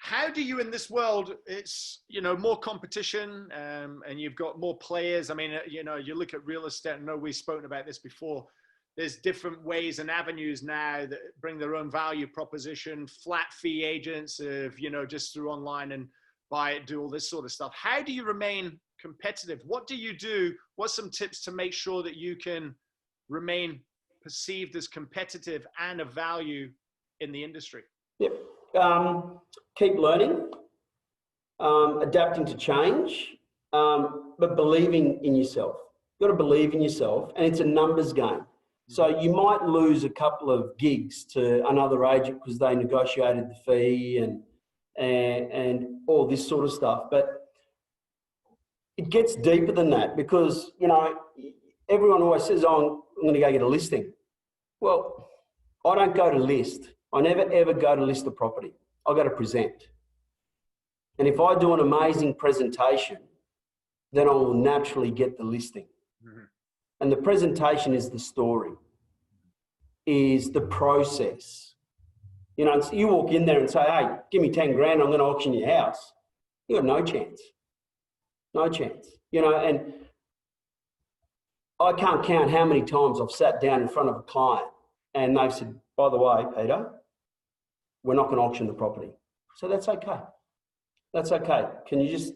how do you, in this world, it's, you know, more competition, and you've got more players. I mean, you know, you look at real estate, I know we've spoken about this before. There's different ways and avenues now that bring their own value proposition, flat fee agents of, you know, just through online and buy it, do all this sort of stuff. How do you remain competitive? What do you do? What's some tips to make sure that you can remain perceived as competitive and of value in the industry? Yep. Keep learning, adapting to change, but believing in yourself. You've got to believe in yourself, and it's a numbers game. So you might lose a couple of gigs to another agent because they negotiated the fee and all this sort of stuff. But it gets deeper than that, because, you know, everyone always says, oh, I'm going to go get a listing. Well, I don't go to list. I never, ever go to list a property. I go to present. And if I do an amazing presentation, then I will naturally get the listing. Mm-hmm. And the presentation is the story, is the process. You know, you walk in there and say, hey, give me 10 grand, I'm going to auction your house. You got no chance. No chance. You know, and I can't count how many times I've sat down in front of a client and they've said, by the way, Peter, we're not going to auction the property. So that's okay. That's okay. Can you just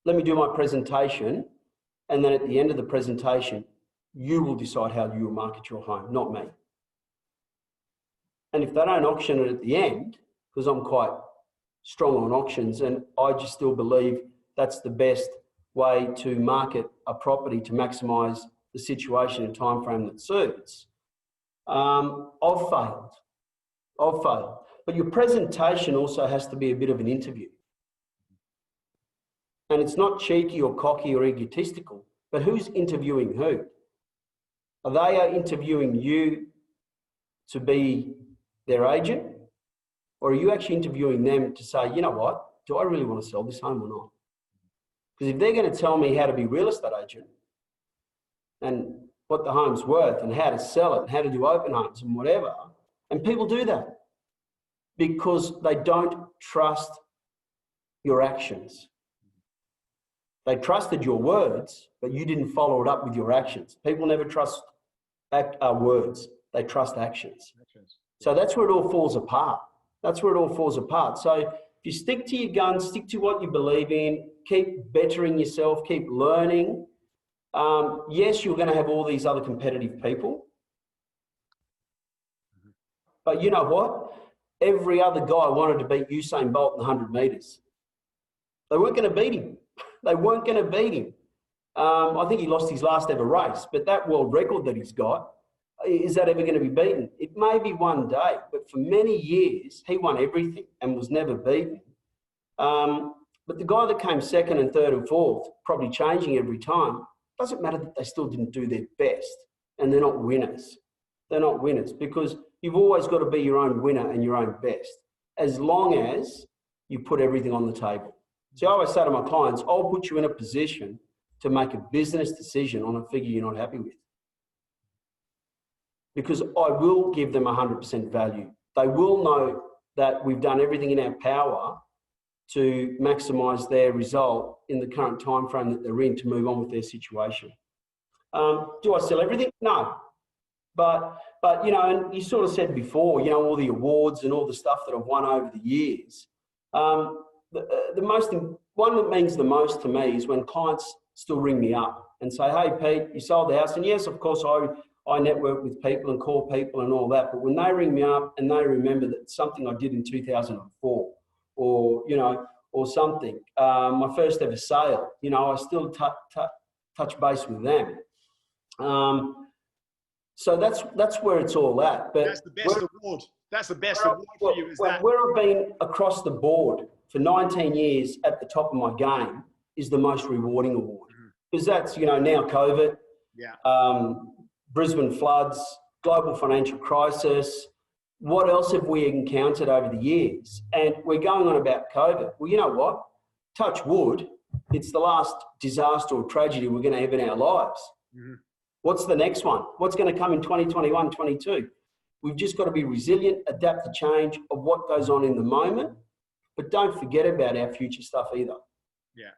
let me do my presentation, and then at the end of the presentation, you will decide how you will market your home, not me. And if they don't auction it at the end, because I'm quite strong on auctions, and I just still believe that's the best way to market a property to maximise the situation and time frame that suits, I've failed. I've failed. But your presentation also has to be a bit of an interview. And it's not cheeky or cocky or egotistical, but who's interviewing who? Are they interviewing you to be their agent? Or are you actually interviewing them to say, you know what, do I really want to sell this home or not? Because if they're going to tell me how to be a real estate agent and what the home's worth and how to sell it and how to do open homes and whatever, and people do that because they don't trust your actions. They trusted your words, but you didn't follow it up with your actions. People never trust words, they trust actions. So that's where it all falls apart. That's where it all falls apart. So if you stick to your guns, stick to what you believe in, keep bettering yourself, keep learning. Yes, you're going to have all these other competitive people. But you know what? Every other guy wanted to beat Usain Bolt in the 100 metres. They weren't going to beat him. They weren't going to beat him. I think he lost his last ever race, but that world record that he's got, is that ever going to be beaten? It may be one day, but for many years, he won everything and was never beaten. But the guy that came second and third and fourth, probably changing every time, doesn't matter that they still didn't do their best, and they're not winners. They're not winners, because you've always got to be your own winner and your own best, as long as you put everything on the table. So I always say to my clients, I'll put you in a position to make a business decision on a figure you're not happy with, because I will give them 100% value. They will know that we've done everything in our power to maximise their result in the current time frame that they're in to move on with their situation. Do I sell everything? No. But you know, and you sort of said before, you know, all the awards and all the stuff that I've won over the years. One that means the most to me is when clients still ring me up and say, hey, Pete, you sold the house. And yes, of course, I network with people and call people and all that. But when they ring me up and they remember that something I did in 2004 or, you know, or something, my first ever sale, you know, I still touch base with them. So that's where it's all at. But that's the best award. That's the best award for you. Where I've been across the board for 19 years at the top of my game is the most rewarding award. Because that's, you know, now COVID, Brisbane floods, global financial crisis. What else have we encountered over the years? And we're going on about COVID. Well, you know what? Touch wood, it's the last disaster or tragedy we're going to have in our lives. Mm-hmm. What's the next one? What's going to come in 2021, 22? We've just got to be resilient, adapt to change of what goes on in the moment, but don't forget about our future stuff either. Yeah.